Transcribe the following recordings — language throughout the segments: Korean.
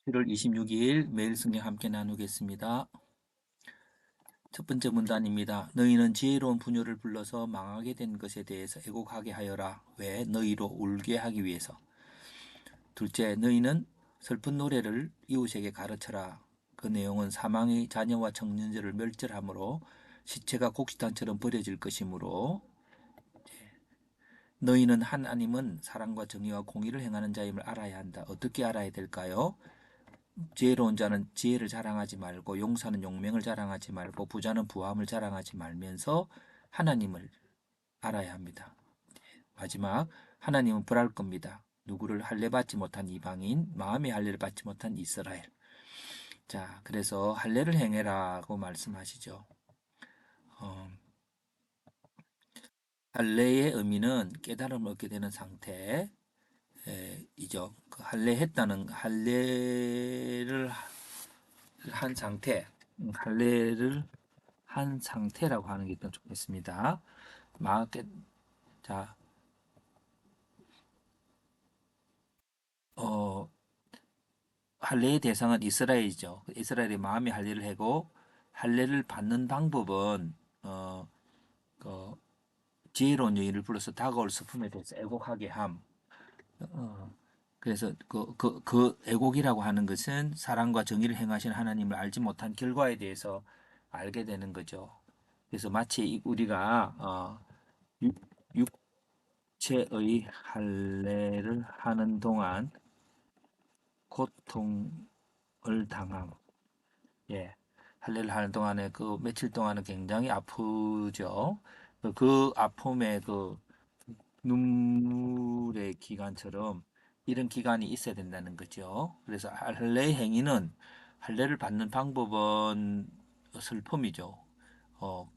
1월 26일 매일 성경 함께 나누겠습니다. 첫 번째 문단입니다. 너희는 지혜로운 부녀를 불러서 망하게 된 것에 대해서 애곡하게 하여라. 왜? 너희로 울게 하기 위해서. 둘째, 너희는 슬픈 노래를 이웃에게 가르쳐라. 그 내용은 사망의 자녀와 청년들을 멸절하므로 시체가 곡식단처럼 버려질 것이므로 너희는 하나님은 사랑과 정의와 공의를 행하는 자임을 알아야 한다. 어떻게 알아야 될까요? 지혜로운 자는 지혜를 자랑하지 말고 용사는 용맹을 자랑하지 말고 부자는 부함을 자랑하지 말면서 하나님을 알아야 합니다. 마지막, 하나님은 벌할 겁니다. 누구를 할례 받지 못한 이방인, 마음의 할례를 받지 못한 이스라엘. 자, 그래서 할례를 행해라고 말씀하시죠. 어, 할례의 의미는 깨달음을 얻게 되는 상태. 이죠. 그 할례를 한 상태, 할례를 한 상태라고 하는 게 더 좋겠습니다. 마켓 자, 어, 할례의 대상은 이스라엘이죠. 이스라엘이 마음의 할례를 하고 할례를 받는 방법은 그 지혜로운 여인을 불러서 다가올 슬픔에 대해서 애곡하게 함. 어, 그래서 그 애곡이라고 하는 것은 사랑과 정의를 행하신 하나님을 알지 못한 결과에 대해서 알게 되는 거죠. 그래서 마치 우리가 육, 육체의 할례를 하는 동안 고통을 당함. 예. 할례를 하는 동안에 그 며칠 동안은 굉장히 아프죠. 그 아픔의 그 눈물의 기간처럼 이런 기간이 있어야 된다는 거죠. 그래서 할례 행위는 할례를 받는 방법은 슬픔이죠. 어,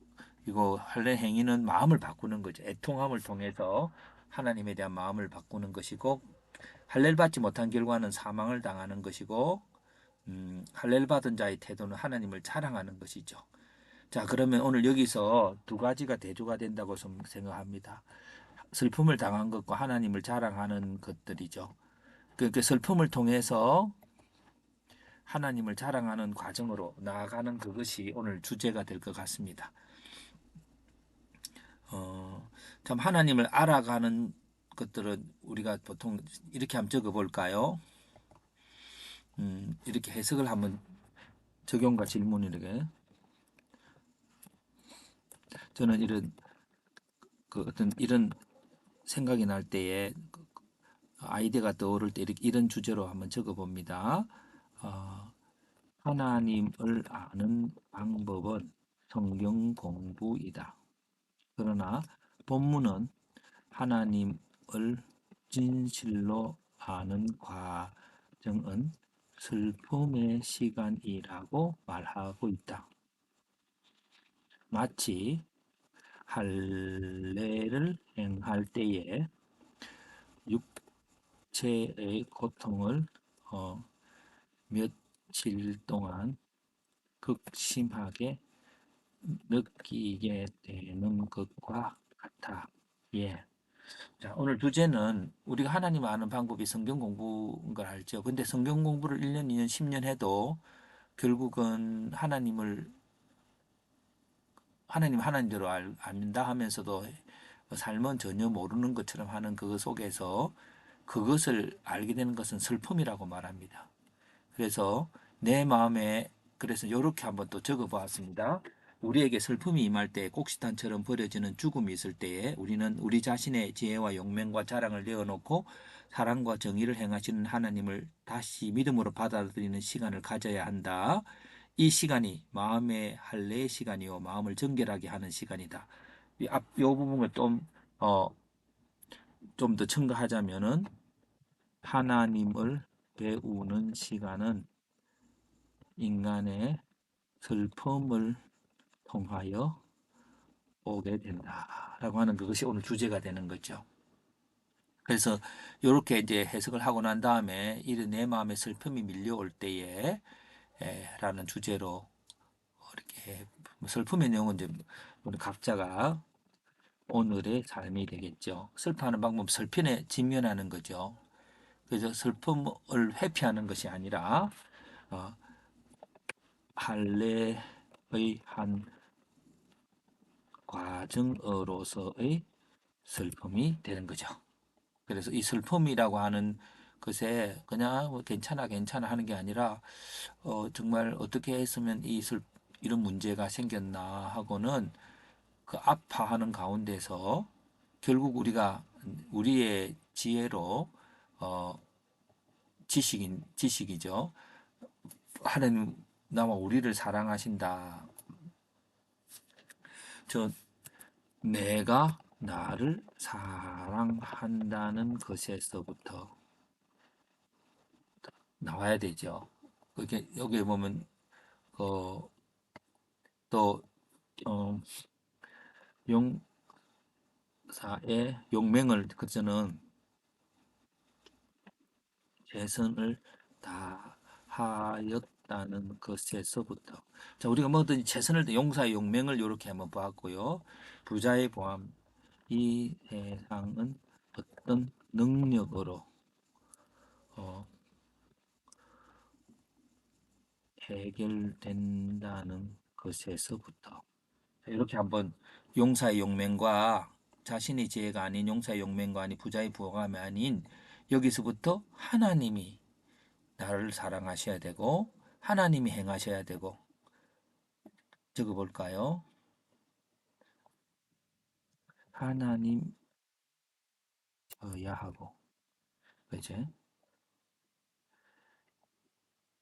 이거 할례 행위는 마음을 바꾸는 거죠. 애통함을 통해서 하나님에 대한 마음을 바꾸는 것이고 할례를 받지 못한 결과는 사망을 당하는 것이고 할례를 받은 자의 태도는 하나님을 자랑하는 것이죠. 자, 그러면 오늘 여기서 두 가지가 대조가 된다고 생각합니다. 슬픔을 당한 것과 하나님을 자랑하는 것들이죠. 그 슬픔을 통해서 하나님을 자랑하는 과정으로 나아가는 그것이 오늘 주제가 될 것 같습니다. 참 하나님을 알아가는 것들은 우리가 보통 이렇게 한번 적어볼까요? 이렇게 해석을 한번 적용과 질문 이렇게 저는 이런 그 어떤 이런 생각이 날 때에 아이디어가 떠오를 때 이런 주제로 한번 적어봅니다. 어, 하나님을 아는 방법은 성경 공부이다. 그러나 본문은 하나님을 진실로 아는 과정은 슬픔의 시간이라고 말하고 있다. 마치 할례를 행할 때에 육체의 고통을 며칠 동안 극심하게 느끼게 되는 것과 같아. 예. 자, 오늘 주제는 우리가 하나님 아는 방법이 성경 공부인 걸 알죠. 근데 성경 공부를 1년, 2년, 10년 해도 결국은 하나님대로 안다 하면서도 삶은 전혀 모르는 것처럼 하는 그 속에서 그것을 알게 되는 것은 슬픔이라고 말합니다. 그래서 내 마음에 그래서 이렇게 한번 또 적어 보았습니다. 우리에게 슬픔이 임할 때 곡식단처럼 버려지는 죽음이 있을 때에 우리는 우리 자신의 지혜와 용맹과 자랑을 내어놓고 사랑과 정의를 행하시는 하나님을 다시 믿음으로 받아들이는 시간을 가져야 한다. 이 시간이 마음의 할례의 시간이요 마음을 정결하게 하는 시간이다. 이 부분을 좀 더 첨가하자면은 하나님을 배우는 시간은 인간의 슬픔을 통하여 오게 된다라고 하는 그것이 오늘 주제가 되는 거죠. 그래서 이렇게 이제 해석을 하고 난 다음에 이런 내 마음에 슬픔이 밀려올 때에 라는 주제로 이렇게 슬픔의 내용은 이제 우리 각자가 오늘의 삶이 되겠죠. 슬퍼하는 방법, 슬픔에 직면하는 거죠. 그래서 슬픔을 회피하는 것이 아니라 어, 할례의 한 과정으로서의 슬픔이 되는 거죠. 그래서 이 슬픔이라고 하는 것에 그냥 뭐 괜찮아 괜찮아 하는 게 아니라 정말 어떻게 했으면 이런 문제가 생겼나 하고는 그 아파하는 가운데서 결국 우리가 우리의 지혜로 어, 지식이죠. 하나님 나와 우리를 사랑하신다. 저 내가 나를 사랑한다는 것에서부터 나와야 되죠. 그게 여기에 보면 어, 또 어, 용사의 용맹을 그저는 최선을 다하였다는 것에서부터 자 우리가 뭐든 최선을 용사의 용맹을 이렇게 한번 보았고요. 부자의 보암 이 세상은 어떤 능력으로 어, 해결된다는 것에서부터 이렇게 한번 용사의 용맹과 자신의 지혜가 아닌 용사의 용맹과 아닌 부자의 부함이 아닌 여기서부터 하나님이 나를 사랑하셔야 되고 하나님이 행하셔야 되고 적어 볼까요? 하나님여야 하고 그죠?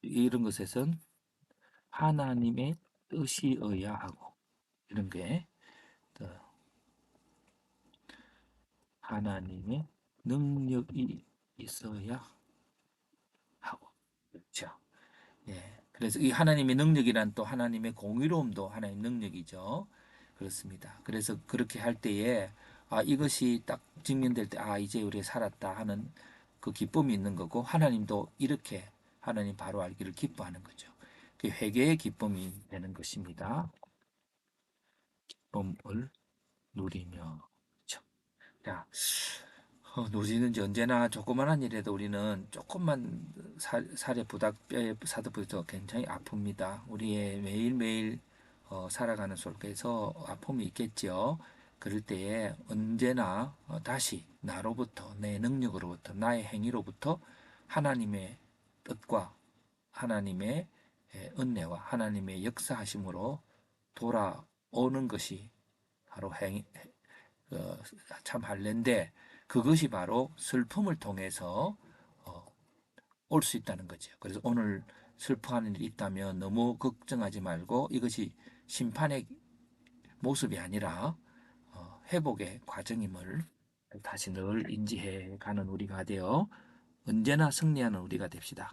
이런 것에선 하나님의 뜻이어야 하고 이런 게 하나님의 능력이 있어야 하고 그렇죠. 예. 그래서 이 하나님의 능력이란 또 하나님의 공의로움도 하나님의 능력이죠. 그렇습니다. 그래서 그렇게 할 때에 이것이 딱 증명될 때 이제 우리 살았다 하는 그 기쁨이 있는 거고 하나님도 이렇게 하나님 바로 알기를 기뻐하는 거죠. 그 회개의 기쁨이 되는 것입니다. 기쁨을 누리며. 그렇죠. 자, 노지는지 언제나 조그만한 일에도 우리는 조금만 살에 부닥 뼈에 사드부터 굉장히 아픕니다. 우리의 매일매일 살아가는 속에서 아픔이 있겠죠. 그럴 때에 언제나 다시 나로부터 내 능력으로부터 나의 행위로부터 하나님의 뜻과 하나님의 은혜와 하나님의 역사하심으로 돌아오는 것이 바로 어, 참 할례인데 그것이 바로 슬픔을 통해서 올 수 있다는 거죠. 그래서 오늘 슬퍼하는 일이 있다면 너무 걱정하지 말고 이것이 심판의 모습이 아니라 회복의 과정임을 다시 늘 인지해 가는 우리가 되어 언제나 승리하는 우리가 됩시다.